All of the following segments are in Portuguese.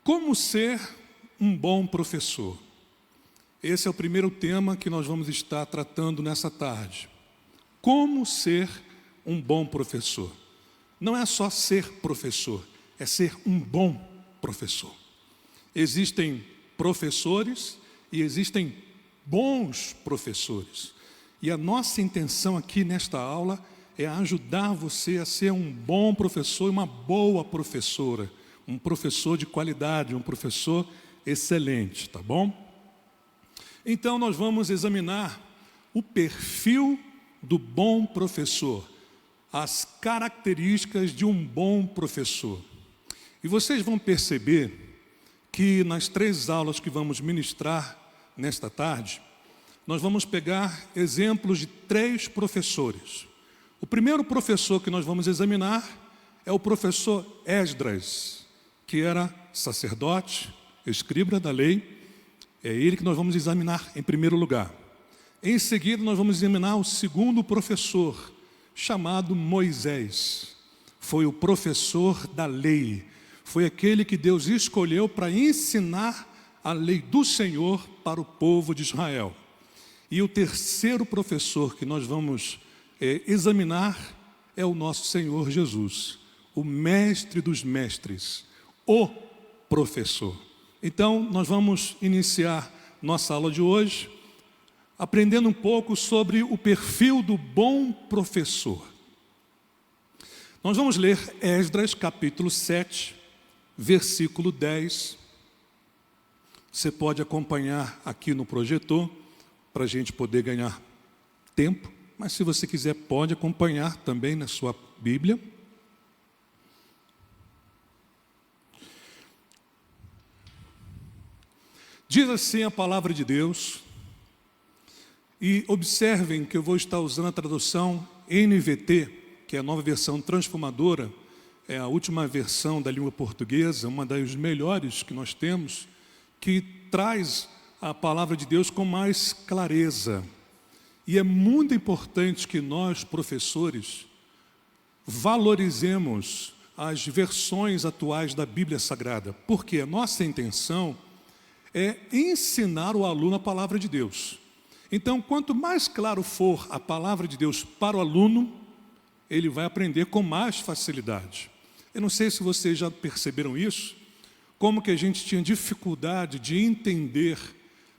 Como ser um bom professor? Esse é o primeiro tema que nós vamos estar tratando nessa tarde. Como ser um bom professor? Não é só ser professor, é ser um bom professor. Existem professores e existem bons professores. E a nossa intenção aqui nesta aula é ajudar você a ser um bom professor e uma boa professora. Um professor de qualidade, um professor excelente, tá bom? Então nós vamos examinar o perfil do bom professor, as características de um bom professor. E vocês vão perceber que nas 3 aulas que vamos ministrar nesta tarde, nós vamos pegar exemplos de 3 professores. O primeiro professor que nós vamos examinar é o professor Esdras, que era sacerdote, escriba da lei. É ele que nós vamos examinar em primeiro lugar. Em seguida, nós vamos examinar o segundo professor, chamado Moisés. Foi o professor da lei. Foi aquele que Deus escolheu para ensinar a lei do Senhor para o povo de Israel. E o terceiro professor que nós vamos examinar é o nosso Senhor Jesus, o mestre dos mestres, o professor. Então, nós vamos iniciar nossa aula de hoje aprendendo um pouco sobre o perfil do bom professor. Nós vamos ler Esdras, capítulo 7, versículo 10. Você pode acompanhar aqui no projetor, para a gente poder ganhar tempo, mas se você quiser, pode acompanhar também na sua Bíblia. Diz assim a palavra de Deus, e observem que eu vou estar usando a tradução NVT, que é a nova versão transformadora, é a última versão da língua portuguesa, uma das melhores que nós temos, que traz a palavra de Deus com mais clareza. E é muito importante que nós, professores, valorizemos as versões atuais da Bíblia Sagrada, porque a nossa intenção é ensinar o aluno a palavra de Deus. Então, quanto mais claro for a palavra de Deus para o aluno, ele vai aprender com mais facilidade. Eu não sei se vocês já perceberam isso, como que a gente tinha dificuldade de entender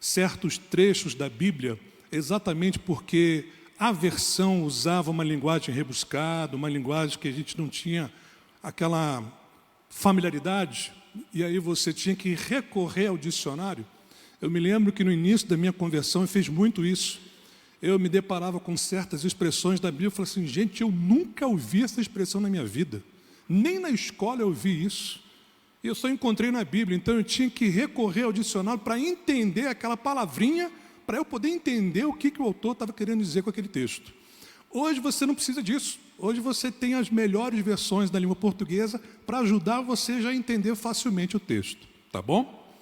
certos trechos da Bíblia, exatamente porque a versão usava uma linguagem rebuscada, uma linguagem que a gente não tinha aquela familiaridade, e aí você tinha que recorrer ao dicionário. Eu me lembro que no início da minha conversão eu fiz muito isso. Eu me deparava com certas expressões da Bíblia e falei assim, gente, eu nunca ouvi essa expressão na minha vida. Nem na escola eu ouvi isso. E eu só encontrei na Bíblia, então eu tinha que recorrer ao dicionário para entender aquela palavrinha, para eu poder entender o que o autor estava querendo dizer com aquele texto. Hoje você não precisa disso. Hoje você tem as melhores versões da língua portuguesa para ajudar você já a entender facilmente o texto. Tá bom?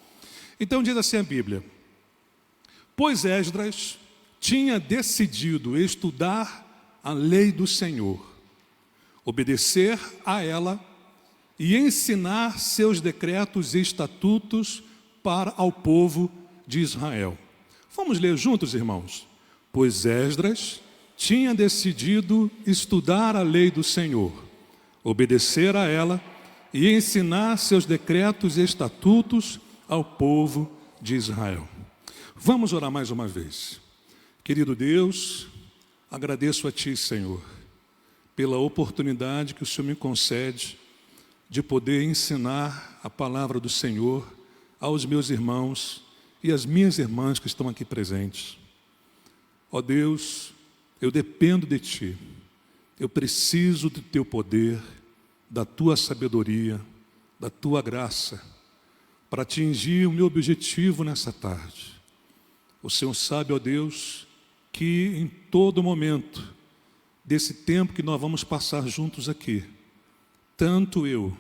Então diz assim a Bíblia. Pois Esdras tinha decidido estudar a lei do Senhor, obedecer a ela e ensinar seus decretos e estatutos ao povo de Israel. Vamos ler juntos, irmãos? Pois Esdras tinha decidido estudar a lei do Senhor, obedecer a ela e ensinar seus decretos e estatutos ao povo de Israel. Vamos orar mais uma vez. Querido Deus, agradeço a Ti, Senhor, pela oportunidade que o Senhor me concede de poder ensinar a palavra do Senhor aos meus irmãos e às minhas irmãs que estão aqui presentes. Ó Deus, eu dependo de Ti, eu preciso do Teu poder, da Tua sabedoria, da Tua graça, para atingir o meu objetivo nessa tarde. O Senhor sabe, ó Deus, que em todo momento desse tempo que nós vamos passar juntos aqui, tanto eu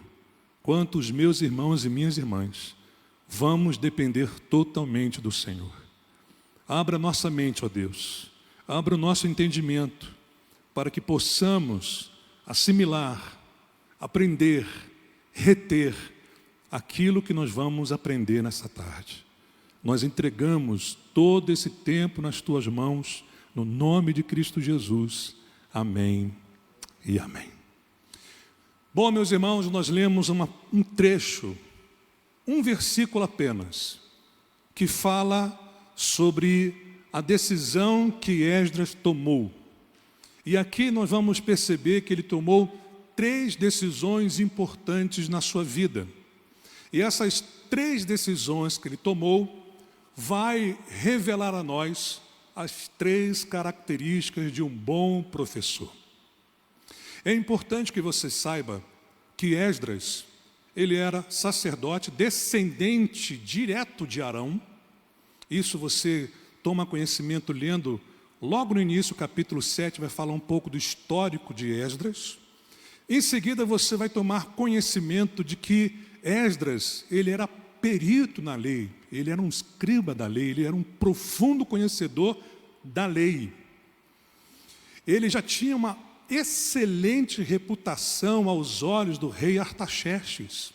quanto os meus irmãos e minhas irmãs, vamos depender totalmente do Senhor. Abra nossa mente, ó Deus, abra o nosso entendimento, para que possamos assimilar, aprender, reter aquilo que nós vamos aprender nessa tarde. Nós entregamos todo esse tempo nas tuas mãos, no nome de Cristo Jesus. Amém e amém. Bom, meus irmãos, nós lemos um trecho, um versículo apenas, que fala sobre a decisão que Esdras tomou. E aqui nós vamos perceber que ele tomou 3 decisões importantes na sua vida. E essas 3 decisões que ele tomou vai revelar a nós as 3 características de um bom professor. É importante que você saiba que Esdras, ele era sacerdote, descendente direto de Arão. Isso você toma conhecimento lendo logo no início, o capítulo 7, vai falar um pouco do histórico de Esdras. Em seguida, você vai tomar conhecimento de que Esdras, ele era perito na lei, ele era um escriba da lei, ele era um profundo conhecedor da lei. Ele já tinha uma excelente reputação aos olhos do rei Artaxerxes.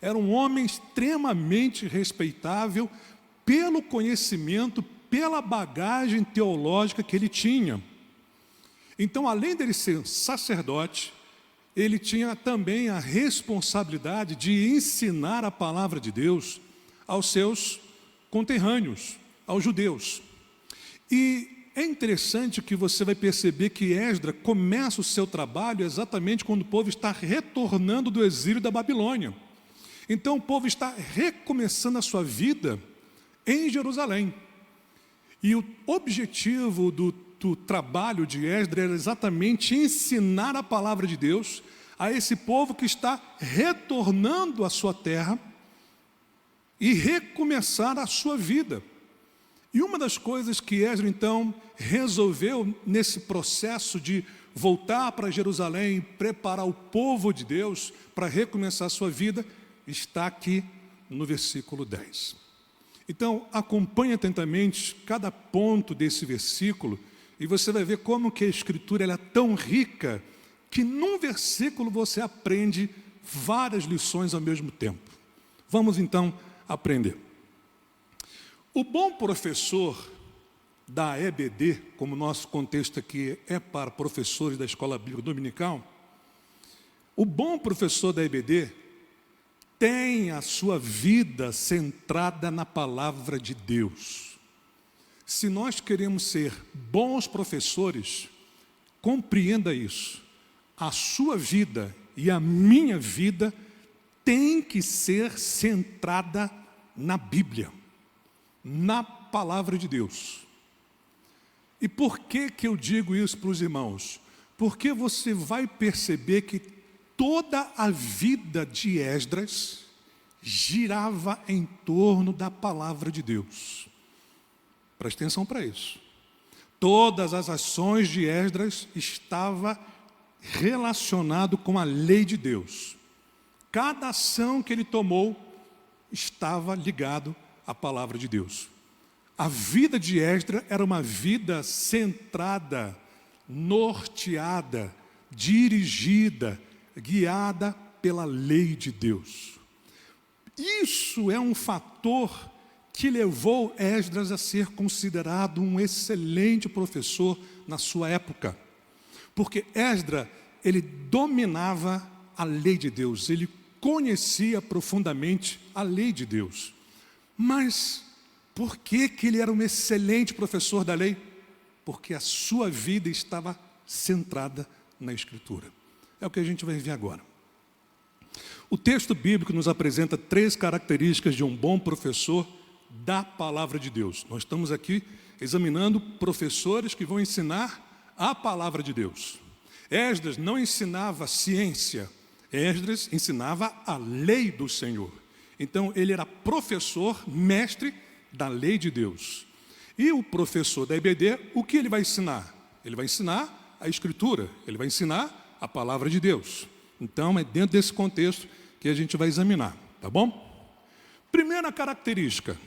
Era um homem extremamente respeitável pelo conhecimento, pela bagagem teológica que ele tinha. Então, além dele ser sacerdote, ele tinha também a responsabilidade de ensinar a palavra de Deus aos seus conterrâneos, aos judeus. E é interessante que você vai perceber que Esdras começa o seu trabalho exatamente quando o povo está retornando do exílio da Babilônia. Então o povo está recomeçando a sua vida em Jerusalém. E o objetivo do trabalho de Esdras era exatamente ensinar a palavra de Deus a esse povo que está retornando à sua terra e recomeçar a sua vida. E uma das coisas que Esdras, então, resolveu nesse processo de voltar para Jerusalém, preparar o povo de Deus para recomeçar a sua vida, está aqui no versículo 10. Então, acompanhe atentamente cada ponto desse versículo e você vai ver como que a Escritura ela é tão rica que num versículo você aprende várias lições ao mesmo tempo. Vamos então aprender. O bom professor da EBD, como o nosso contexto aqui é para professores da Escola Bíblica Dominical, o bom professor da EBD tem a sua vida centrada na palavra de Deus. Se nós queremos ser bons professores, compreenda isso. A sua vida e a minha vida tem que ser centrada na Bíblia, na palavra de Deus. E por que eu digo isso para os irmãos? Porque você vai perceber que toda a vida de Esdras girava em torno da palavra de Deus. Preste atenção para isso. Todas as ações de Esdras estavam relacionadas com a lei de Deus. Cada ação que ele tomou estava ligado à palavra de Deus. A vida de Esdras era uma vida centrada, norteada, dirigida, guiada pela lei de Deus. Isso é um fator que levou Esdras a ser considerado um excelente professor na sua época. Porque Esdras, ele dominava a lei de Deus, ele conhecia profundamente a lei de Deus. Mas por que ele era um excelente professor da lei? Porque a sua vida estava centrada na Escritura. É o que a gente vai ver agora. O texto bíblico nos apresenta 3 características de um bom professor da palavra de Deus. Nós estamos aqui examinando professores que vão ensinar a palavra de Deus. Esdras não ensinava ciência, Esdras ensinava a lei do Senhor. Então ele era professor, mestre da lei de Deus. E o professor da EBD, o que ele vai ensinar? Ele vai ensinar a Escritura, ele vai ensinar a palavra de Deus. Então é dentro desse contexto que a gente vai examinar, tá bom? Primeira característica: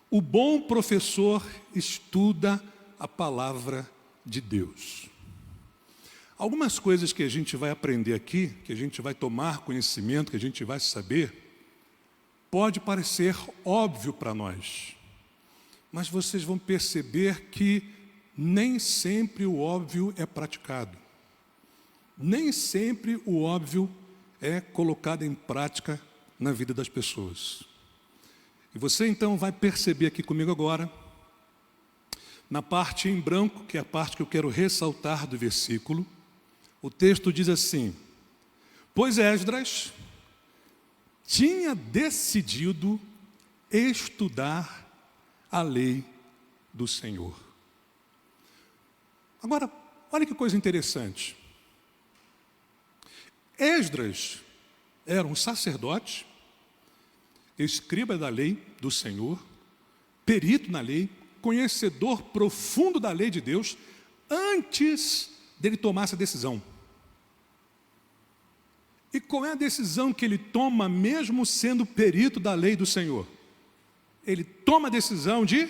o bom professor estuda a palavra de Deus. Algumas coisas que a gente vai aprender aqui, que a gente vai tomar conhecimento, que a gente vai saber, pode parecer óbvio para nós, mas vocês vão perceber que nem sempre o óbvio é praticado. Nem sempre o óbvio é colocado em prática na vida das pessoas. E você então vai perceber aqui comigo agora, na parte em branco, que é a parte que eu quero ressaltar do versículo, o texto diz assim: pois Esdras tinha decidido estudar a lei do Senhor. Agora, olha que coisa interessante. Esdras era um sacerdote, escriba da lei do Senhor, perito na lei, conhecedor profundo da lei de Deus, antes dele tomar essa decisão. E qual é a decisão que ele toma, mesmo sendo perito da lei do Senhor? Ele toma a decisão de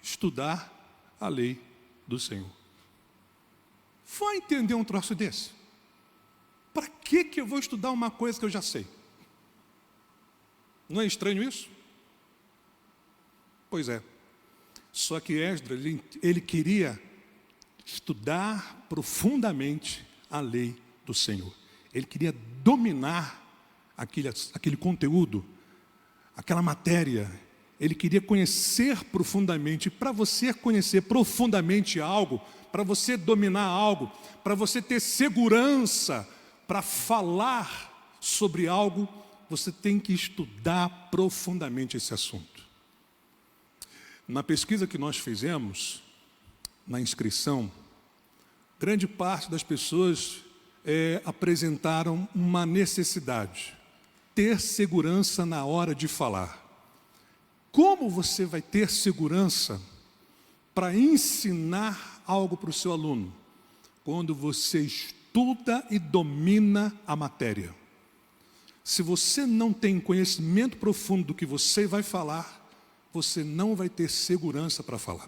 estudar a lei do Senhor. Vai entender um troço desse? Para que eu vou estudar uma coisa que eu já sei? Não é estranho isso? Pois é. Só que Esdras, ele queria estudar profundamente a lei do Senhor. Ele queria dominar aquele conteúdo, aquela matéria. Ele queria conhecer profundamente. Para você conhecer profundamente algo, para você dominar algo, para você ter segurança para falar sobre algo, você tem que estudar profundamente esse assunto. Na pesquisa que nós fizemos, na inscrição, grande parte das pessoas apresentaram uma necessidade: ter segurança na hora de falar. Como você vai ter segurança para ensinar algo para o seu aluno? Quando você estuda e domina a matéria. Se você não tem conhecimento profundo do que você vai falar, você não vai ter segurança para falar.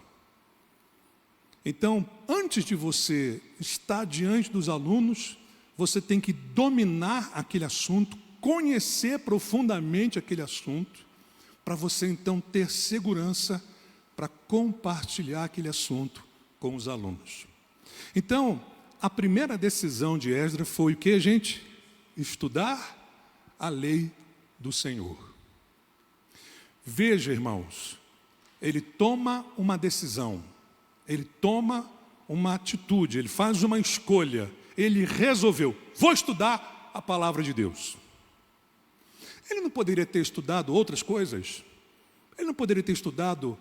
Então, antes de você estar diante dos alunos, você tem que dominar aquele assunto, conhecer profundamente aquele assunto, para você então ter segurança para compartilhar aquele assunto com os alunos. Então, a primeira decisão de Esdras foi o que, gente? Estudar a lei do Senhor. Veja, irmãos, ele toma uma decisão, ele toma uma atitude, ele faz uma escolha, ele resolveu: vou estudar a palavra de Deus. Ele não poderia ter estudado outras coisas? Ele não poderia ter estudado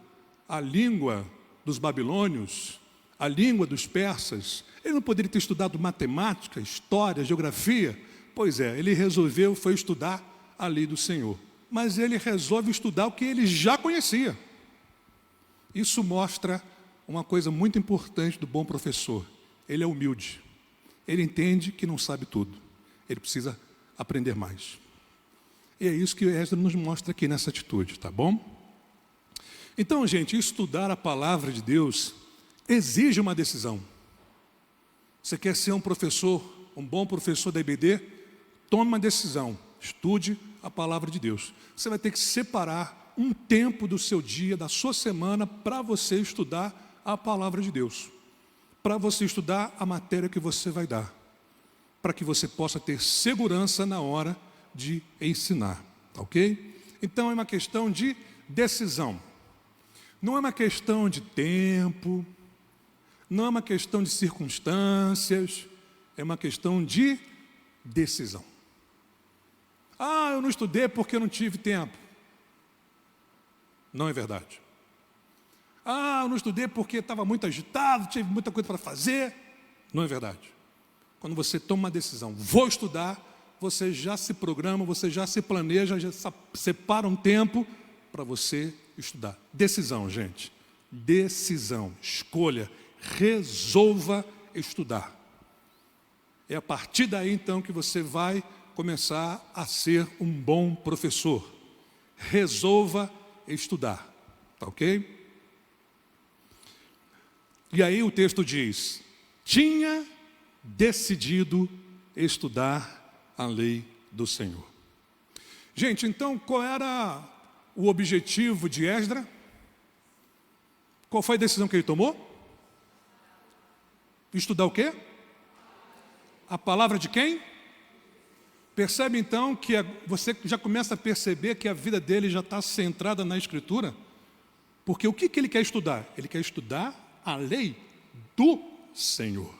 a língua dos babilônios, a língua dos persas? Ele não poderia ter estudado matemática, história, geografia? Pois é, ele resolveu, foi estudar a lei do Senhor. Mas ele resolve estudar o que ele já conhecia. Isso mostra uma coisa muito importante do bom professor: ele é humilde. Ele entende que não sabe tudo, ele precisa aprender mais. E é isso que Esdras nos mostra aqui nessa atitude, tá bom? Então, gente, estudar a palavra de Deus exige uma decisão. Você quer ser um professor, um bom professor da IBD? Tome uma decisão, estude a palavra de Deus. Você vai ter que separar um tempo do seu dia, da sua semana, para você estudar a palavra de Deus. Para você estudar a matéria que você vai dar. Para que você possa ter segurança na hora de ensinar, tá ok? Então é uma questão de decisão. Não é uma questão de tempo, não é uma questão de circunstâncias, é uma questão de decisão. Ah, eu não estudei porque eu não tive tempo. Não é verdade. Ah, eu não estudei porque estava muito agitado, tive muita coisa para fazer. Não é verdade. Quando você toma uma decisão, vou estudar, você já se programa, você já se planeja, já separa um tempo para você estudar. Decisão, gente. Decisão, escolha, resolva estudar. É a partir daí, então, que você vai começar a ser um bom professor. Resolva estudar, tá ok? E aí o texto diz: tinha decidido estudar a lei do Senhor. Gente, então qual era o objetivo de Esdras? Qual foi a decisão que ele tomou? Estudar o quê? A palavra de quem? Percebe então que você já começa a perceber que a vida dele já está centrada na Escritura? Porque o que ele quer estudar? Ele quer estudar a lei do Senhor.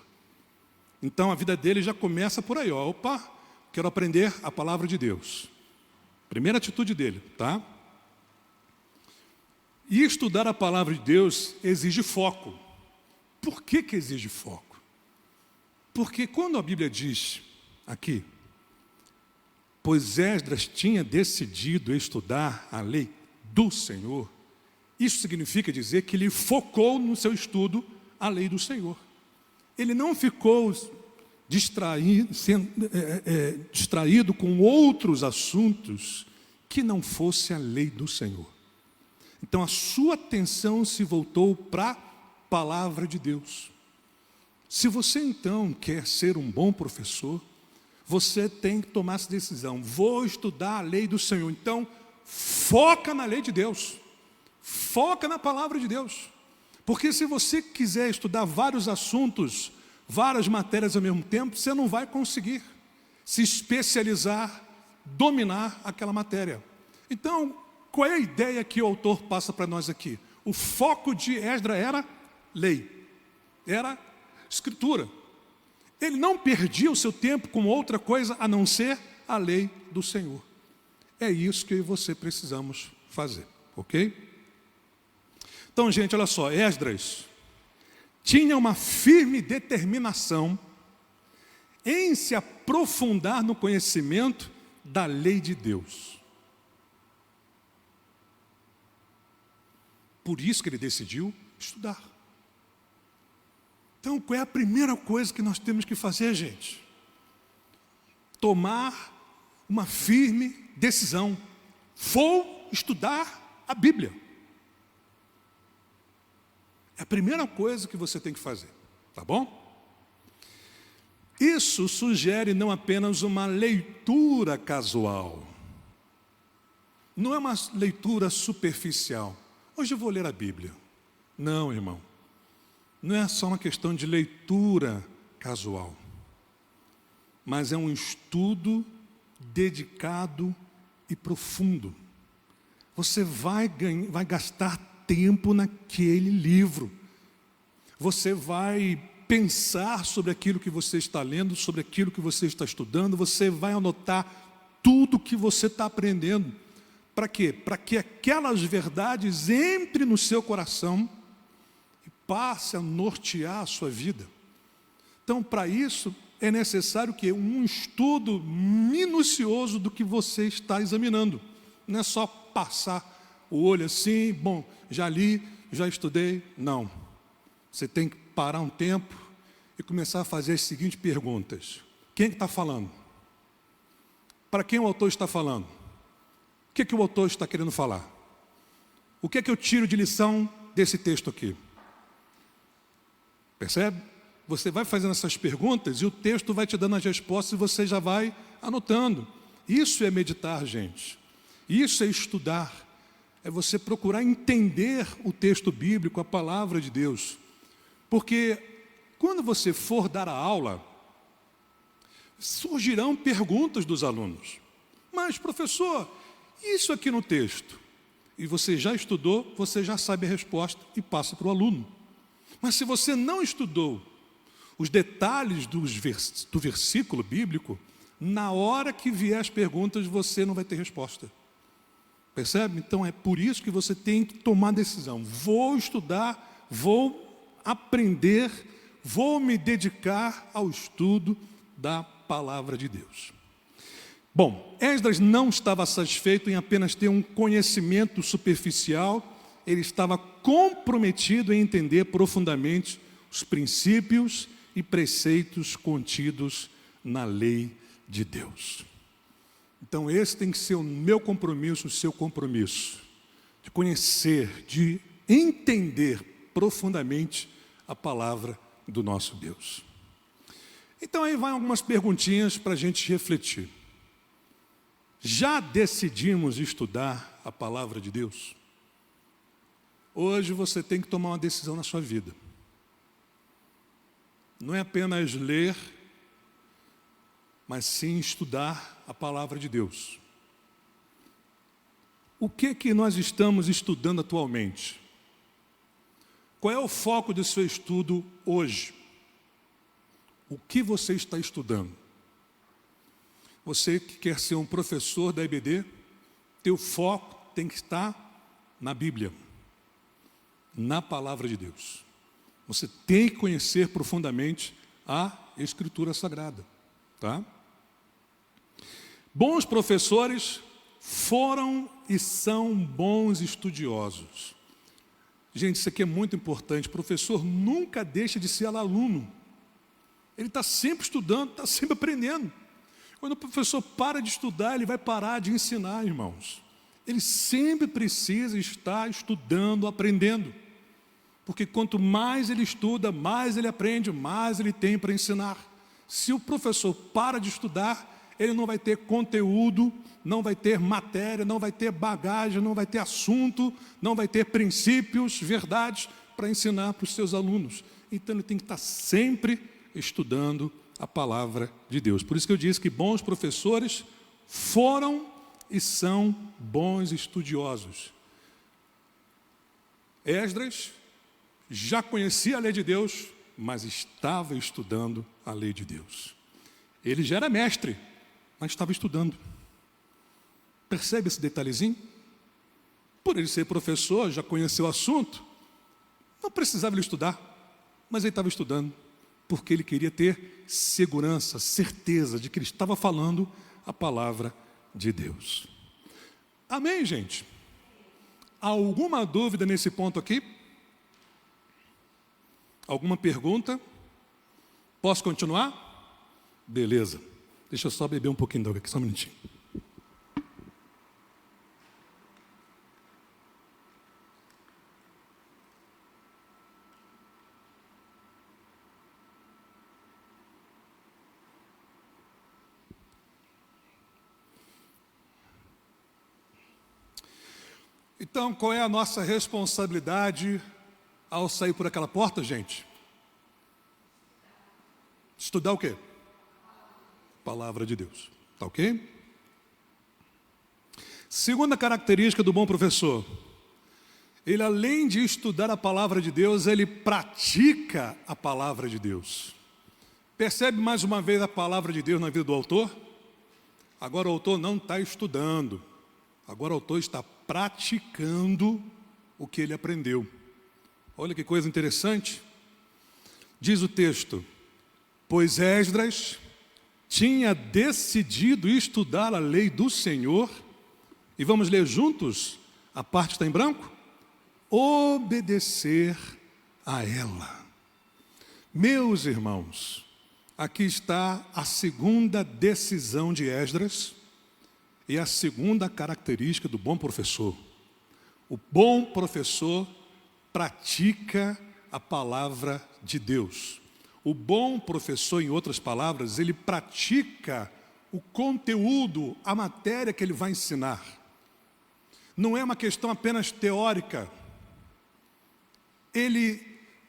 Então a vida dele já começa por aí, ó. Opa, quero aprender a palavra de Deus. Primeira atitude dele, tá? E estudar a palavra de Deus exige foco. Por que exige foco? Porque quando a Bíblia diz aqui, pois Esdras tinha decidido estudar a lei do Senhor, isso significa dizer que ele focou no seu estudo a lei do Senhor. Ele não ficou distraído com outros assuntos que não fosse a lei do Senhor. Então a sua atenção se voltou para a palavra de Deus. Se você então quer ser um bom professor, você tem que tomar essa decisão. Vou estudar a lei do Senhor. Então, foca na lei de Deus. Foca na palavra de Deus. Porque se você quiser estudar vários assuntos, várias matérias ao mesmo tempo, você não vai conseguir se especializar, dominar aquela matéria. Então, qual é a ideia que o autor passa para nós aqui? O foco de Esdras era lei, era escritura. Ele não perdia o seu tempo com outra coisa a não ser a lei do Senhor. É isso que eu e você precisamos fazer, ok? Então, gente, olha só, Esdras tinha uma firme determinação em se aprofundar no conhecimento da lei de Deus. Por isso que ele decidiu estudar. Então, qual é a primeira coisa que nós temos que fazer, gente? Tomar uma firme decisão. Vou estudar a Bíblia. É a primeira coisa que você tem que fazer, tá bom? Isso sugere não apenas uma leitura casual. Não é uma leitura superficial. Hoje eu vou ler a Bíblia. Não, irmão. Não é só uma questão de leitura casual, mas é um estudo dedicado e profundo. Você vai gastar tempo naquele livro. Você vai pensar sobre aquilo que você está lendo, sobre aquilo que você está estudando. Você vai anotar tudo que você está aprendendo. Para quê? Para que aquelas verdades entrem no seu coração e passe a nortear a sua vida. Então, para isso, é necessário que um estudo minucioso do que você está examinando. Não é só passar o olho assim, bom, já li, já estudei. Não. Você tem que parar um tempo e começar a fazer as seguintes perguntas. Quem está falando? Para quem o autor está falando? O que o autor está querendo falar? O que eu tiro de lição desse texto aqui? Percebe? Você vai fazendo essas perguntas e o texto vai te dando as respostas e você já vai anotando. Isso é meditar, gente. Isso é estudar. É você procurar entender o texto bíblico, a palavra de Deus. Porque quando você for dar a aula, surgirão perguntas dos alunos. Mas, professor, isso aqui no texto? E você já estudou, você já sabe a resposta e passa para o aluno. Mas se você não estudou os detalhes do versículo bíblico, na hora que vier as perguntas, você não vai ter resposta. Percebe? Então é por isso que você tem que tomar decisão. Vou estudar, vou aprender, vou me dedicar ao estudo da palavra de Deus. Bom, Esdras não estava satisfeito em apenas ter um conhecimento superficial, ele estava comprometido em entender profundamente os princípios e preceitos contidos na lei de Deus. Então esse tem que ser o meu compromisso, o seu compromisso, de conhecer, de entender profundamente a palavra do nosso Deus. Então aí vai algumas perguntinhas para a gente refletir. Já decidimos estudar a palavra de Deus? Hoje você tem que tomar uma decisão na sua vida. Não é apenas ler, mas sim estudar a palavra de Deus. O que nós estamos estudando atualmente? Qual é o foco do seu estudo hoje? O que você está estudando? Você que quer ser um professor da EBD, teu foco tem que estar na Bíblia, na palavra de Deus. Você tem que conhecer profundamente a Escritura Sagrada, tá? Bons professores foram e são bons estudiosos. Gente, isso aqui é muito importante. O professor nunca deixa de ser aluno. Ele está sempre estudando, está sempre aprendendo. Quando o professor para de estudar, ele vai parar de ensinar, irmãos. Ele sempre precisa estar estudando, aprendendo. Porque quanto mais ele estuda, mais ele aprende, mais ele tem para ensinar. Se o professor para de estudar, ele não vai ter conteúdo, não vai ter matéria, não vai ter bagagem, não vai ter assunto, não vai ter princípios, verdades para ensinar para os seus alunos. Então ele tem que estar sempre estudando a palavra de Deus. Por isso que eu disse que bons professores foram e são bons estudiosos. Esdras já conhecia a lei de Deus, mas estava estudando a lei de Deus. Ele já era mestre, mas estava estudando. Percebe esse detalhezinho? Por ele ser professor, já conheceu o assunto, não precisava ele estudar, mas ele estava estudando, porque ele queria ter segurança, certeza de que ele estava falando a palavra de Deus. Amém, gente? Alguma dúvida nesse ponto aqui? Alguma pergunta? Posso continuar? Beleza. Deixa eu só beber um pouquinho de água aqui, só um minutinho. Então, qual é a nossa responsabilidade ao sair por aquela porta, gente? Estudar o quê? Palavra de Deus, tá ok? Segunda característica do bom professor, ele além de estudar a palavra de Deus, ele pratica a palavra de Deus. Percebe mais uma vez a palavra de Deus na vida do autor? Agora o autor não está estudando, agora o autor está praticando o que ele aprendeu. Olha que coisa interessante. Diz o texto: pois Esdras tinha decidido estudar a lei do Senhor, e vamos ler juntos a parte que está em branco? Obedecer a ela. Meus irmãos, aqui está a segunda decisão de Esdras e a segunda característica do bom professor. O bom professor pratica a palavra de Deus. O bom professor, em outras palavras, ele pratica o conteúdo, a matéria que ele vai ensinar. Não é uma questão apenas teórica. Ele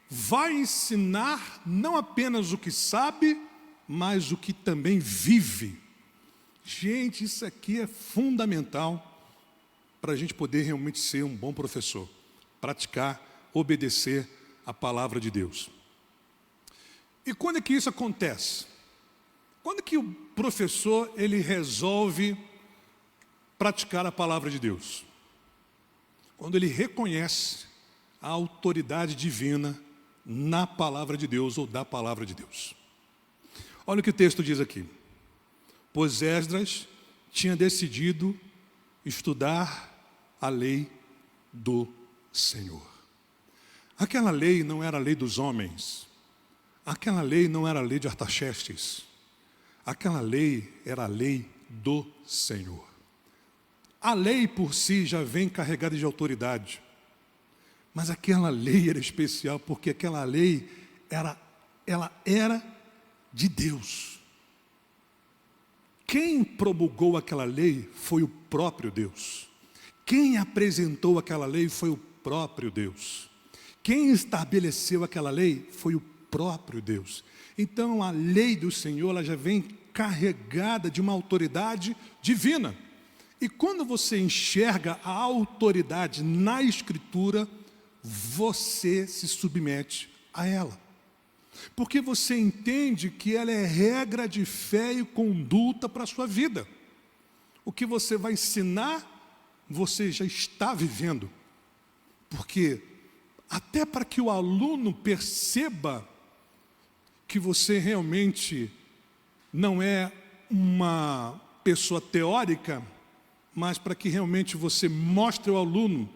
vai ensinar não apenas o que sabe, mas o que também vive. Gente, isso aqui é fundamental para a gente poder realmente ser um bom professor. Praticar, obedecer a palavra de Deus. E quando é que isso acontece? Quando é que o professor ele resolve praticar a palavra de Deus? Quando ele reconhece a autoridade divina na palavra de Deus ou da palavra de Deus. Olha o que o texto diz aqui. Pois Esdras tinha decidido estudar a lei do Senhor. Aquela lei não era a lei dos homens. Aquela lei não era a lei de Artaxerxes. Aquela lei era a lei do Senhor. A lei por si já vem carregada de autoridade. Mas aquela lei era especial porque aquela lei ela era de Deus. Quem promulgou aquela lei foi o próprio Deus. Quem apresentou aquela lei foi o próprio Deus. Quem estabeleceu aquela lei foi o próprio Deus. Então a lei do Senhor, ela já vem carregada de uma autoridade divina. E quando você enxerga a autoridade na Escritura, você se submete a ela. Porque você entende que ela é regra de fé e conduta para a sua vida. O que você vai ensinar, você já está vivendo. Porque até para que o aluno perceba que você realmente não é uma pessoa teórica, mas para que realmente você mostre ao aluno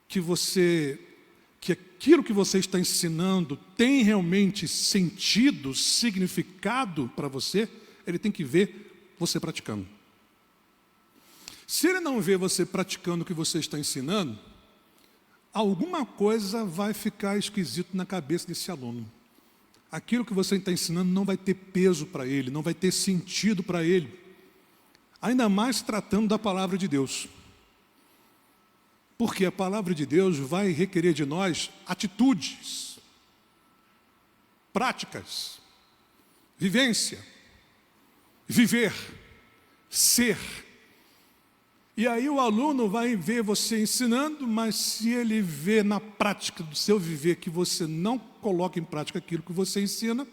que aquilo que você está ensinando tem realmente sentido, significado para você, ele tem que ver você praticando. Se ele não vê você praticando o que você está ensinando, alguma coisa vai ficar esquisito na cabeça desse aluno. Aquilo que você está ensinando não vai ter peso para ele, não vai ter sentido para ele. Ainda mais tratando da palavra de Deus. Porque a palavra de Deus vai requerer de nós atitudes, práticas, vivência, viver, ser. E aí o aluno vai ver você ensinando, mas se ele vê na prática do seu viver que você não coloca em prática aquilo que você ensina,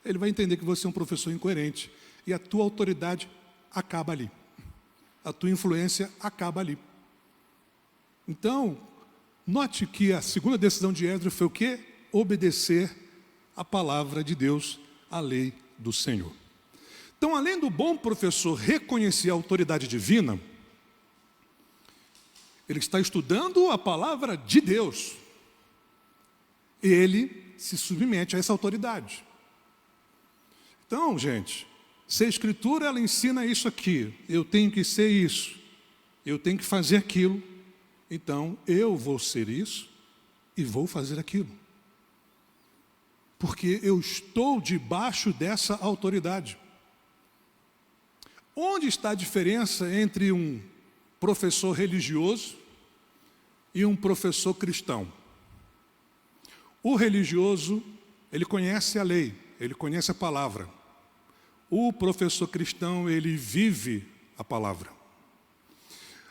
ele vai entender que você é um professor incoerente. E a tua autoridade acaba ali. A tua influência acaba ali. Então, note que a segunda decisão de Esdras foi o quê? Obedecer a palavra de Deus, a lei do Senhor. Então, além do bom professor reconhecer a autoridade divina, ele está estudando a palavra de Deus. Ele se submete a essa autoridade. Então, gente, se a Escritura ela ensina isso aqui, eu tenho que ser isso, eu tenho que fazer aquilo, então eu vou ser isso e vou fazer aquilo. Porque eu estou debaixo dessa autoridade. Onde está a diferença entre um professor religioso e um professor cristão? O religioso, ele conhece a lei, ele conhece a palavra. O professor cristão, ele vive a palavra.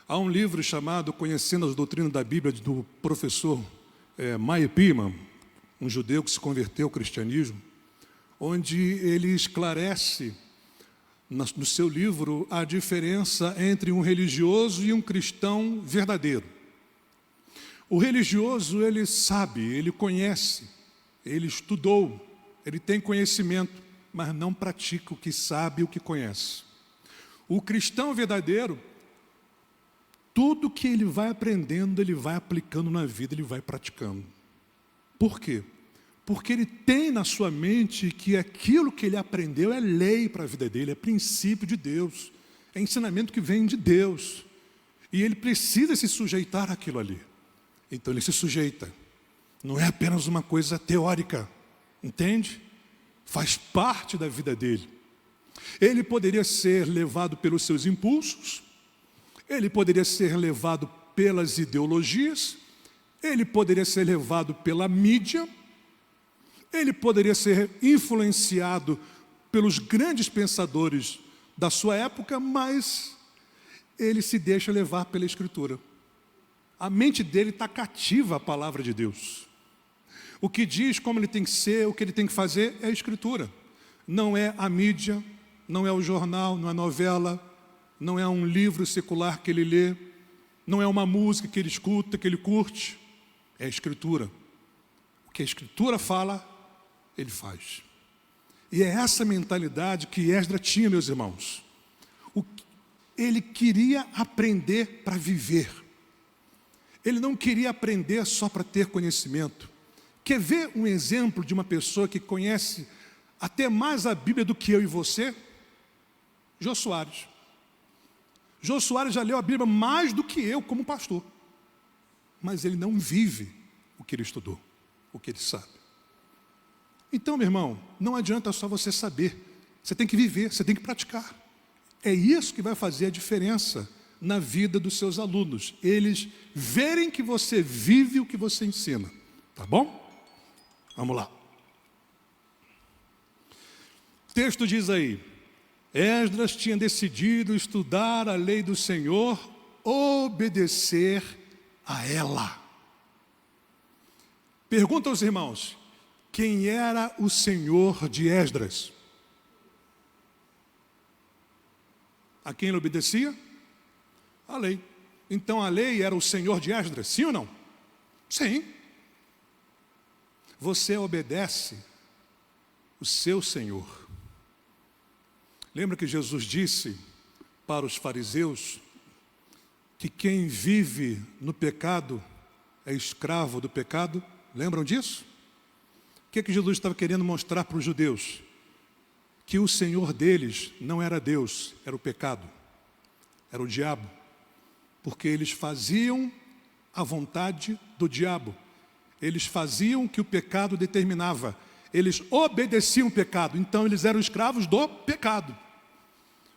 Há um livro chamado Conhecendo as Doutrinas da Bíblia, do professor Meyer Pieman, um judeu que se converteu ao cristianismo, onde ele esclarece no seu livro a diferença entre um religioso e um cristão verdadeiro. O religioso, ele sabe, ele conhece, ele estudou, ele tem conhecimento, mas não pratica o que sabe, o que conhece. O cristão verdadeiro, tudo que ele vai aprendendo, ele vai aplicando na vida, ele vai praticando. Por quê? Porque ele tem na sua mente que aquilo que ele aprendeu é lei para a vida dele, é princípio de Deus, é ensinamento que vem de Deus. E ele precisa se sujeitar àquilo ali. Então ele se sujeita. Não é apenas uma coisa teórica, entende? Faz parte da vida dele. Ele poderia ser levado pelos seus impulsos, ele poderia ser levado pelas ideologias, ele poderia ser levado pela mídia, ele poderia ser influenciado pelos grandes pensadores da sua época, mas ele se deixa levar pela Escritura. A mente dele está cativa à palavra de Deus. O que diz como ele tem que ser, o que ele tem que fazer é a Escritura. Não é a mídia, não é o jornal, não é a novela, não é um livro secular que ele lê, não é uma música que ele escuta, que ele curte. É a Escritura. O que a Escritura fala, ele faz. E é essa mentalidade que Esdras tinha, meus irmãos. Ele queria aprender para viver. Ele não queria aprender só para ter conhecimento. Quer ver um exemplo de uma pessoa que conhece até mais a Bíblia do que eu e você? Jô Soares. Jô Soares já leu a Bíblia mais do que eu como pastor. Mas ele não vive o que ele estudou, o que ele sabe. Então, meu irmão, não adianta só você saber, você tem que viver, você tem que praticar. É isso que vai fazer a diferença na vida dos seus alunos, eles verem que você vive o que você ensina, tá bom? Vamos lá. O texto diz aí, Esdras tinha decidido estudar a lei do Senhor, obedecer a ela. Pergunta aos irmãos, quem era o Senhor de Esdras? A quem ele obedecia? A lei. Então a lei era o Senhor de Esdras, sim ou não? Sim. Você obedece o seu Senhor. Lembra que Jesus disse para os fariseus que quem vive no pecado é escravo do pecado? Lembram disso? O que Jesus estava querendo mostrar para os judeus? Que o Senhor deles não era Deus, era o pecado, era o diabo, porque eles faziam a vontade do diabo, eles faziam o que o pecado determinava, eles obedeciam o pecado, então eles eram escravos do pecado.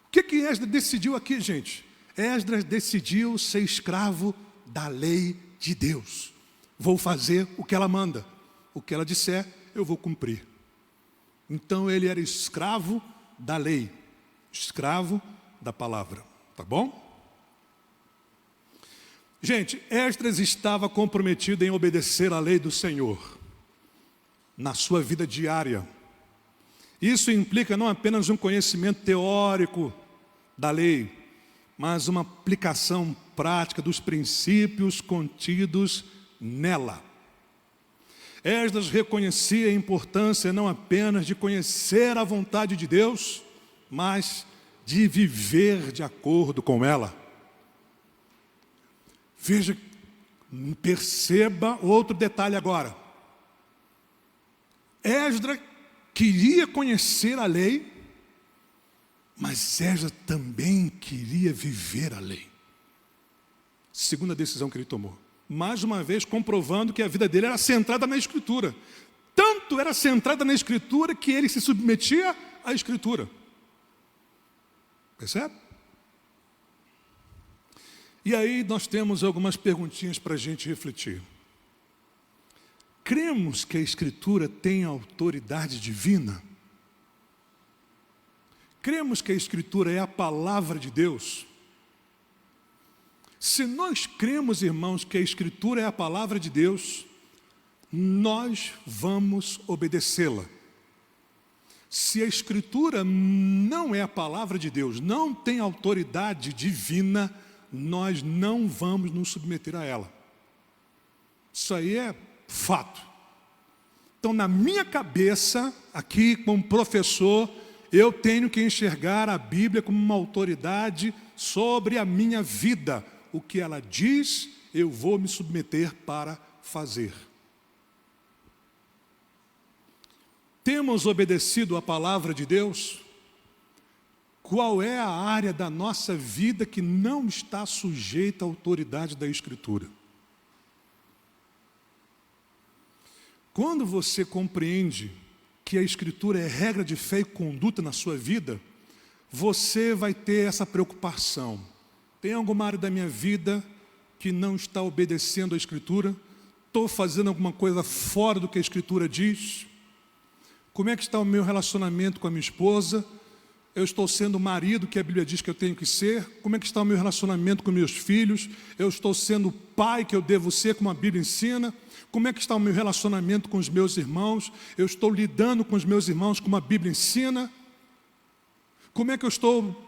O que Esdras decidiu aqui, gente? Esdras decidiu ser escravo da lei de Deus. Vou fazer o que ela manda, o que ela disser, eu vou cumprir. Então ele era escravo da lei, escravo da palavra, tá bom? Gente, Esdras estava comprometido em obedecer à lei do Senhor na sua vida diária. Isso implica não apenas um conhecimento teórico da lei, mas uma aplicação prática dos princípios contidos nela. Esdras reconhecia a importância não apenas de conhecer a vontade de Deus, mas de viver de acordo com ela. Veja, perceba outro detalhe agora. Esdras queria conhecer a lei, mas Esdras também queria viver a lei. Segunda decisão que ele tomou. Mais uma vez comprovando que a vida dele era centrada na Escritura. Tanto era centrada na Escritura que ele se submetia à Escritura. Percebe? E aí nós temos algumas perguntinhas para a gente refletir. Cremos que a Escritura tem autoridade divina? Cremos que a Escritura é a palavra de Deus? Se nós cremos, irmãos, que a Escritura é a palavra de Deus, nós vamos obedecê-la. Se a Escritura não é a palavra de Deus, não tem autoridade divina, nós não vamos nos submeter a ela. Isso aí é fato. Então, na minha cabeça, aqui como professor, eu tenho que enxergar a Bíblia como uma autoridade sobre a minha vida. O que ela diz, eu vou me submeter para fazer. Temos obedecido a palavra de Deus? Qual é a área da nossa vida que não está sujeita à autoridade da Escritura? Quando você compreende que a Escritura é regra de fé e conduta na sua vida, você vai ter essa preocupação. Tem alguma área da minha vida que não está obedecendo à Escritura? Estou fazendo alguma coisa fora do que a Escritura diz? Como é que está o meu relacionamento com a minha esposa? Eu estou sendo o marido que a Bíblia diz que eu tenho que ser? Como é que está o meu relacionamento com meus filhos? Eu estou sendo o pai que eu devo ser, como a Bíblia ensina? Como é que está o meu relacionamento com os meus irmãos? Eu estou lidando com os meus irmãos como a Bíblia ensina? Como é que eu estou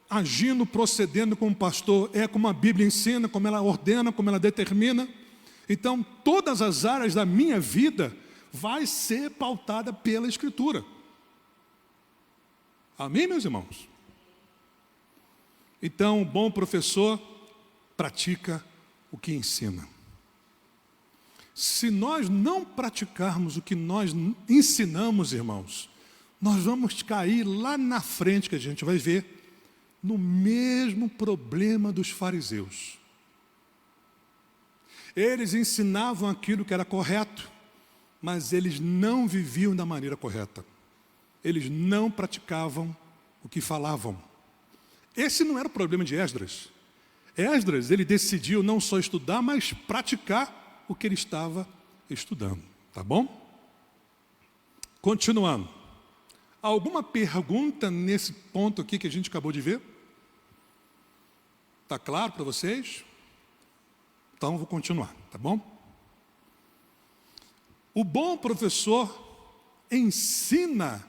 agindo, procedendo como pastor? É como a Bíblia ensina, como ela ordena, como ela determina? Então, todas as áreas da minha vida vai ser pautada pela Escritura. Amém, meus irmãos? Então, o bom professor pratica o que ensina. Se nós não praticarmos o que nós ensinamos, irmãos, nós vamos cair lá na frente, que a gente vai ver, no mesmo problema dos fariseus. Eles ensinavam aquilo que era correto, mas eles não viviam da maneira correta. Eles não praticavam o que falavam. Esse não era o problema de Esdras. Esdras, ele decidiu não só estudar, mas praticar o que ele estava estudando. Tá bom? Continuando. Alguma pergunta nesse ponto aqui que a gente acabou de ver? Está claro para vocês? Então, vou continuar, tá bom? O bom professor ensina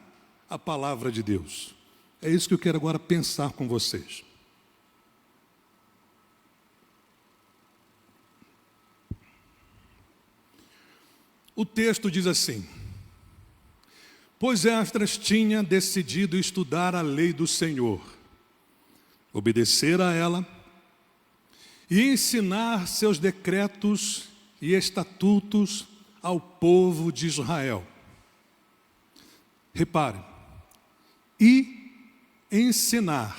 a palavra de Deus. É isso que eu quero agora pensar com vocês. O texto diz assim: pois Esdras tinha decidido estudar a lei do Senhor, obedecer a ela e ensinar seus decretos e estatutos ao povo de Israel. Repare, e ensinar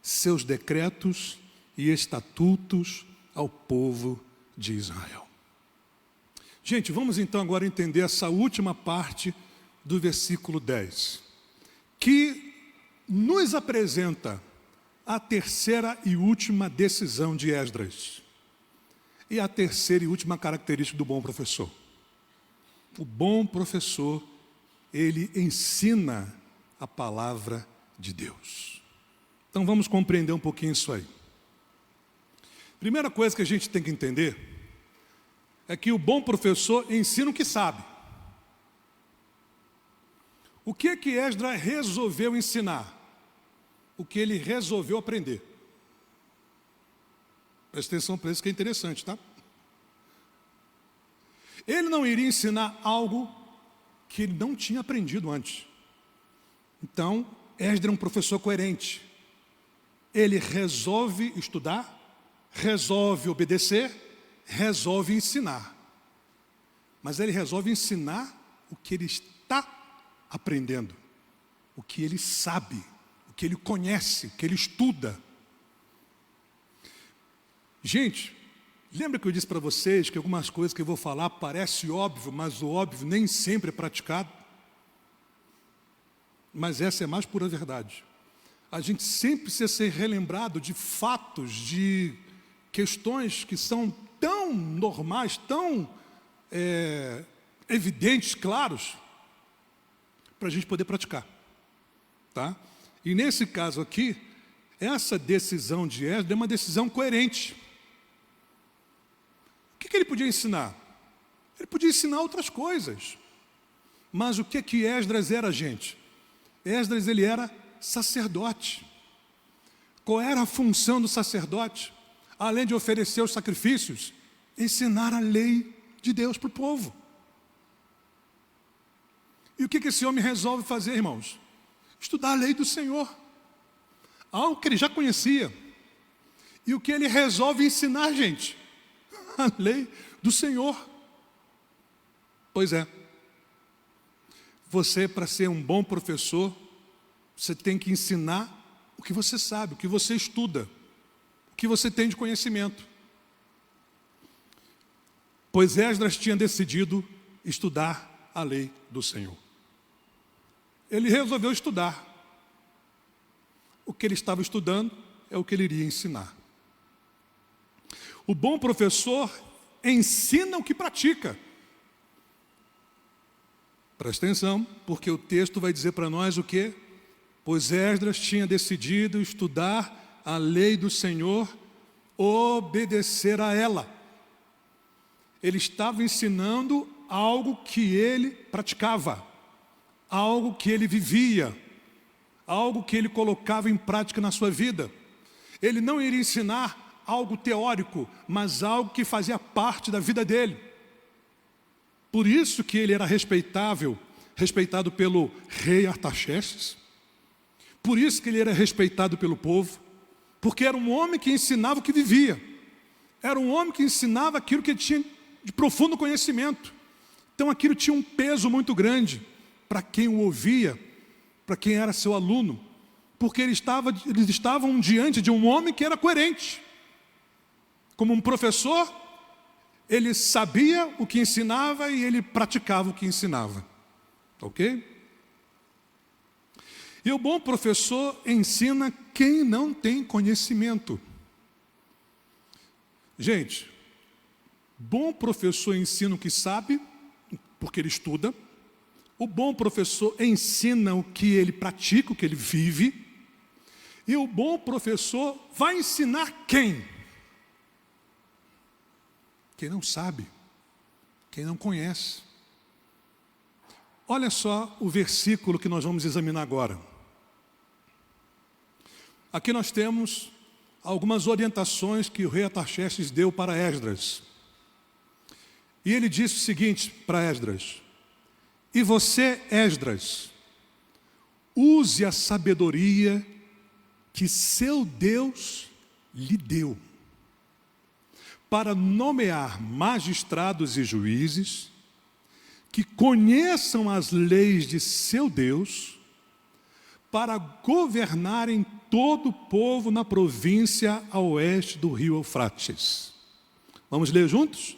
seus decretos e estatutos ao povo de Israel. Gente, vamos então agora entender essa última parte do versículo 10, que nos apresenta a terceira e última decisão de Esdras, e a terceira e última característica do bom professor. O bom professor, ele ensina a palavra de Deus. Então vamos compreender um pouquinho isso aí. Primeira coisa que a gente tem que entender é que o bom professor ensina o que sabe. O que é que Esdras resolveu ensinar? O que ele resolveu aprender. Presta atenção para isso que é interessante, tá? Ele não iria ensinar algo que ele não tinha aprendido antes. Então, Esdras é um professor coerente. Ele resolve estudar, resolve obedecer, resolve ensinar. Mas ele resolve ensinar o que ele está aprendendo, o que ele sabe, o que ele conhece, o que ele estuda. Gente, lembra que eu disse para vocês que algumas coisas que eu vou falar parece óbvio, mas o óbvio nem sempre é praticado? Mas essa é a mais pura verdade. A gente sempre precisa ser relembrado de fatos, de questões que são tão normais, tão evidentes, claros, para a gente poder praticar. Tá? E nesse caso aqui, essa decisão de Esdras é uma decisão coerente. O que ele podia ensinar? Ele podia ensinar outras coisas. Mas o que Esdras era, gente? Esdras, ele era sacerdote. Qual era a função do sacerdote? Além de oferecer os sacrifícios, ensinar a lei de Deus para o povo. E o que esse homem resolve fazer, irmãos? Estudar a lei do Senhor. Algo que ele já conhecia. E o que ele resolve ensinar, gente? A lei do Senhor. Pois é. Você, para ser um bom professor, você tem que ensinar o que você sabe, o que você estuda, o que você tem de conhecimento. Pois Esdras tinha decidido estudar a lei do Senhor. Ele resolveu estudar. O que ele estava estudando é o que ele iria ensinar. O bom professor ensina o que pratica. Presta atenção, porque o texto vai dizer para nós o quê? Pois Esdras tinha decidido estudar a lei do Senhor, obedecer a ela. Ele estava ensinando algo que ele praticava, algo que ele vivia, algo que ele colocava em prática na sua vida. Ele não iria ensinar algo teórico, mas algo que fazia parte da vida dele. Por isso que ele era respeitado pelo rei Artaxerxes. Por isso que ele era respeitado pelo povo, porque era um homem que ensinava o que vivia. Era um homem que ensinava aquilo que ele tinha de profundo conhecimento. Então aquilo tinha um peso muito grande para quem o ouvia, para quem era seu aluno, porque eles estavam diante de um homem que era coerente. Como um professor, ele sabia o que ensinava e ele praticava o que ensinava. Ok? E o bom professor ensina quem não tem conhecimento. Gente, bom professor ensina o que sabe, porque ele estuda. O bom professor ensina o que ele pratica, o que ele vive. E o bom professor vai ensinar quem? Quem não sabe, quem não conhece. Olha só o versículo que nós vamos examinar agora. Aqui nós temos algumas orientações que o rei Artaxerxes deu para Esdras. E ele disse o seguinte para Esdras: e você, Esdras, use a sabedoria que seu Deus lhe deu, para nomear magistrados e juízes, que conheçam as leis de seu Deus, para governarem todo o povo na província a oeste do rio Eufrates. Vamos ler juntos?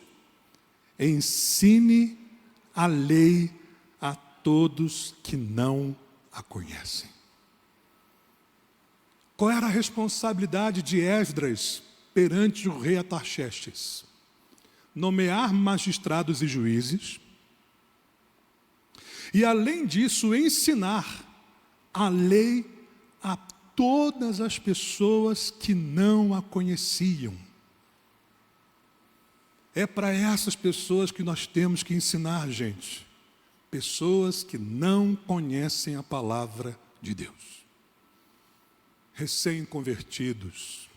Ensine a lei a todos que não a conhecem. Qual era a responsabilidade de Esdras perante o rei Artaxerxes? Nomear magistrados e juízes, e além disso ensinar a lei a todas as pessoas que não a conheciam. É para essas pessoas que nós temos que ensinar, gente. Pessoas que não conhecem a palavra de Deus. Recém-convertidos.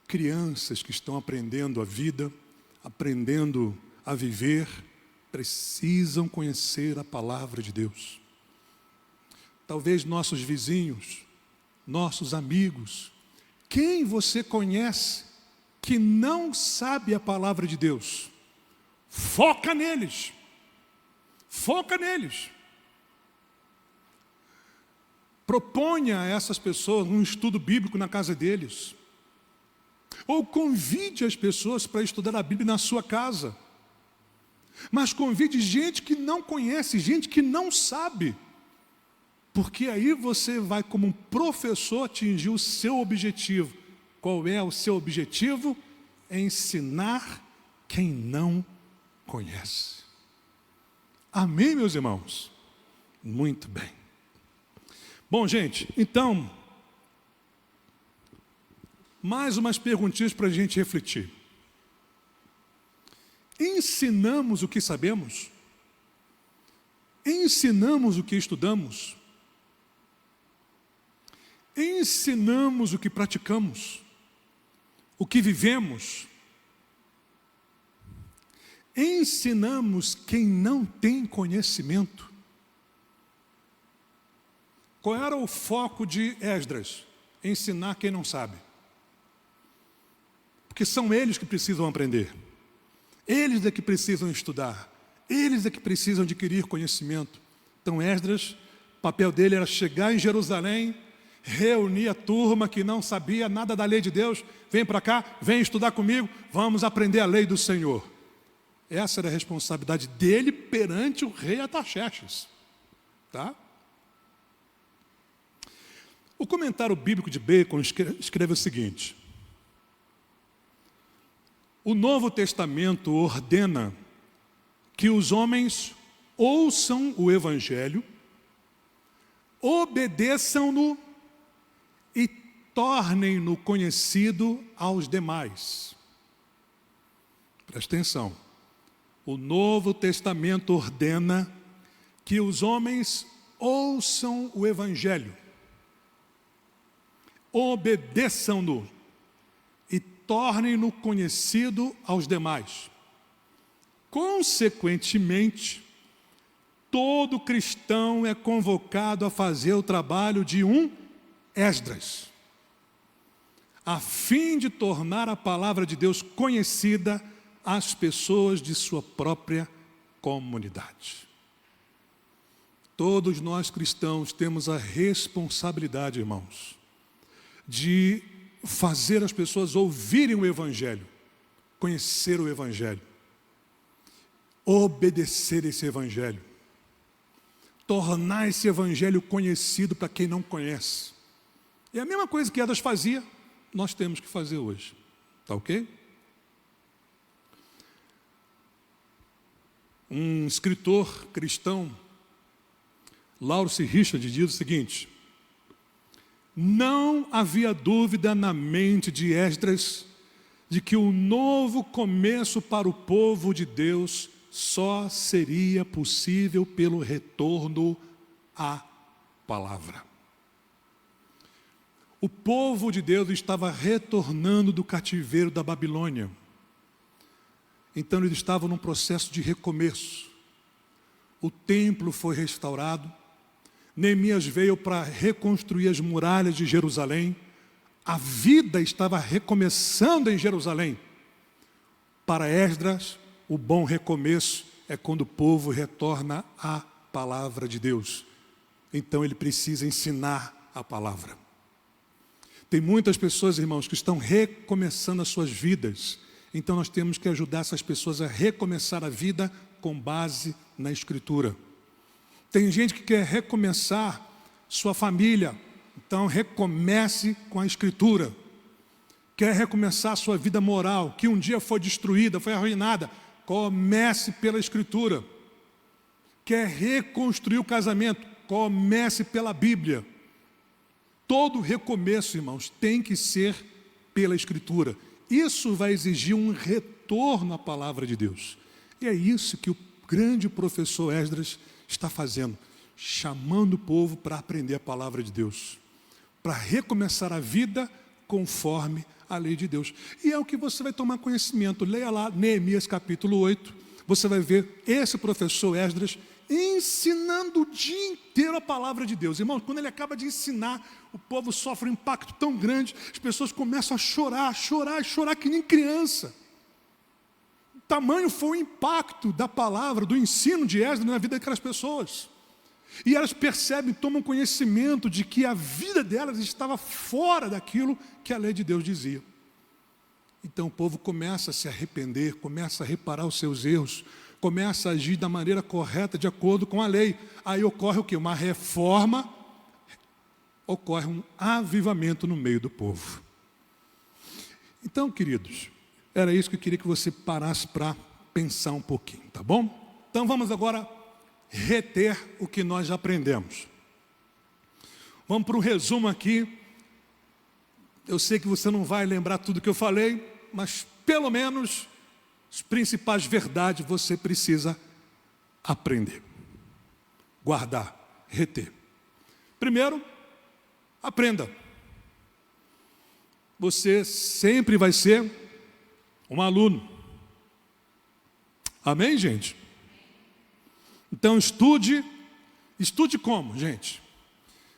Crianças que estão aprendendo a vida, aprendendo a viver, precisam conhecer a palavra de Deus. Talvez nossos vizinhos, nossos amigos, quem você conhece que não sabe a palavra de Deus? Foca neles. Foca neles. Proponha a essas pessoas um estudo bíblico na casa deles. Ou convide as pessoas para estudar a Bíblia na sua casa. Mas convide gente que não conhece, gente que não sabe. Porque aí você vai, como um professor, atingir o seu objetivo. Qual é o seu objetivo? É ensinar quem não conhece. Amém, meus irmãos? Muito bem. Bom, gente, então, mais umas perguntinhas para a gente refletir. Ensinamos o que sabemos? Ensinamos o que estudamos? Ensinamos o que praticamos? O que vivemos? Ensinamos quem não tem conhecimento? Qual era o foco de Esdras? Ensinar quem não sabe. Porque são eles que precisam aprender. Eles é que precisam estudar. Eles é que precisam adquirir conhecimento. Então Esdras, o papel dele era chegar em Jerusalém, reunir a turma que não sabia nada da lei de Deus. Vem para cá, vem estudar comigo, vamos aprender a lei do Senhor. Essa era a responsabilidade dele perante o rei Artaxerxes. Tá? O comentário bíblico de Bacon escreve o seguinte: o Novo Testamento ordena que os homens ouçam o Evangelho, obedeçam-no e tornem-no conhecido aos demais. Presta atenção. O Novo Testamento ordena que os homens ouçam o Evangelho, obedeçam-no e tornem-no conhecido aos demais. Consequentemente, todo cristão é convocado a fazer o trabalho de um Esdras, a fim de tornar a palavra de Deus conhecida às pessoas de sua própria comunidade. Todos nós cristãos temos a responsabilidade, irmãos, de fazer as pessoas ouvirem o Evangelho, conhecer o Evangelho, obedecer esse Evangelho, tornar esse Evangelho conhecido para quem não conhece. É a mesma coisa que Esdras fazia, nós temos que fazer hoje. Tá ok? Um escritor cristão, Lawrence Richard, diz o seguinte: não havia dúvida na mente de Esdras de que o novo começo para o povo de Deus só seria possível pelo retorno à palavra. O povo de Deus estava retornando do cativeiro da Babilônia. Então eles estavam num processo de recomeço. O templo foi restaurado. Neemias veio para reconstruir as muralhas de Jerusalém. A vida estava recomeçando em Jerusalém. Para Esdras, o bom recomeço é quando o povo retorna à palavra de Deus. Então ele precisa ensinar a palavra. Tem muitas pessoas, irmãos, que estão recomeçando as suas vidas. Então nós temos que ajudar essas pessoas a recomeçar a vida com base na Escritura. Tem gente que quer recomeçar sua família. Então recomece com a Escritura. Quer recomeçar a sua vida moral, que um dia foi destruída, foi arruinada. Comece pela Escritura. Quer reconstruir o casamento, comece pela Bíblia. Todo recomeço, irmãos, tem que ser pela Escritura. Isso vai exigir um retorno à palavra de Deus. E é isso que o grande professor Esdras está fazendo, chamando o povo para aprender a palavra de Deus, para recomeçar a vida conforme a lei de Deus. E é o que você vai tomar conhecimento. Leia lá Neemias capítulo 8, você vai ver esse professor Esdras ensinando o dia inteiro a palavra de Deus. Irmãos, quando ele acaba de ensinar, o povo sofre um impacto tão grande, as pessoas começam a chorar que nem criança. O tamanho foi o impacto da palavra, do ensino de Esdras na vida daquelas pessoas. E elas percebem, tomam conhecimento de que a vida delas estava fora daquilo que a lei de Deus dizia. Então o povo começa a se arrepender, começa a reparar os seus erros, começa a agir da maneira correta, de acordo com a lei. Aí ocorre o quê? Uma reforma, ocorre um avivamento no meio do povo. Então, queridos, era isso que eu queria que você parasse para pensar um pouquinho, tá bom? Então vamos agora reter o que nós já aprendemos. Vamos para um resumo aqui. Eu sei que você não vai lembrar tudo que eu falei, mas pelo menos as principais verdades você precisa aprender, guardar, reter. Primeiro, aprenda. Você sempre vai ser um aluno. Amém, gente? Então estude como, gente?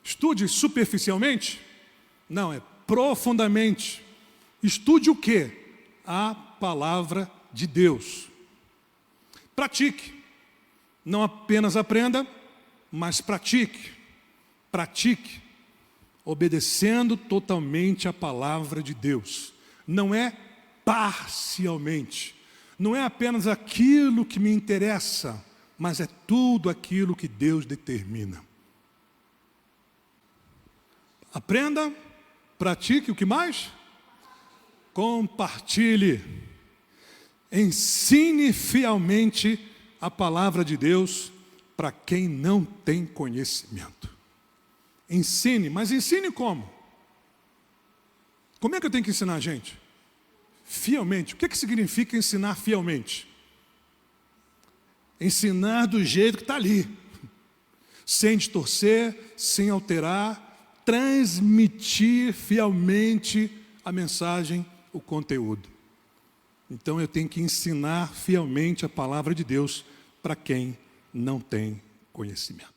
Estude superficialmente? Não, é profundamente. Estude o quê? A palavra de Deus. Pratique. Não apenas aprenda, mas pratique. Pratique, obedecendo totalmente a palavra de Deus. Não é parcialmente. Não é apenas aquilo que me interessa, mas é tudo aquilo que Deus determina. Aprenda, pratique, o que mais? Compartilhe. Ensine fielmente a palavra de Deus para quem não tem conhecimento. Ensine, mas ensine como? Como é que eu tenho que ensinar, gente? Fielmente. O que significa ensinar fielmente? Ensinar do jeito que está ali, sem distorcer, sem alterar, transmitir fielmente a mensagem, o conteúdo. Então eu tenho que ensinar fielmente a palavra de Deus para quem não tem conhecimento.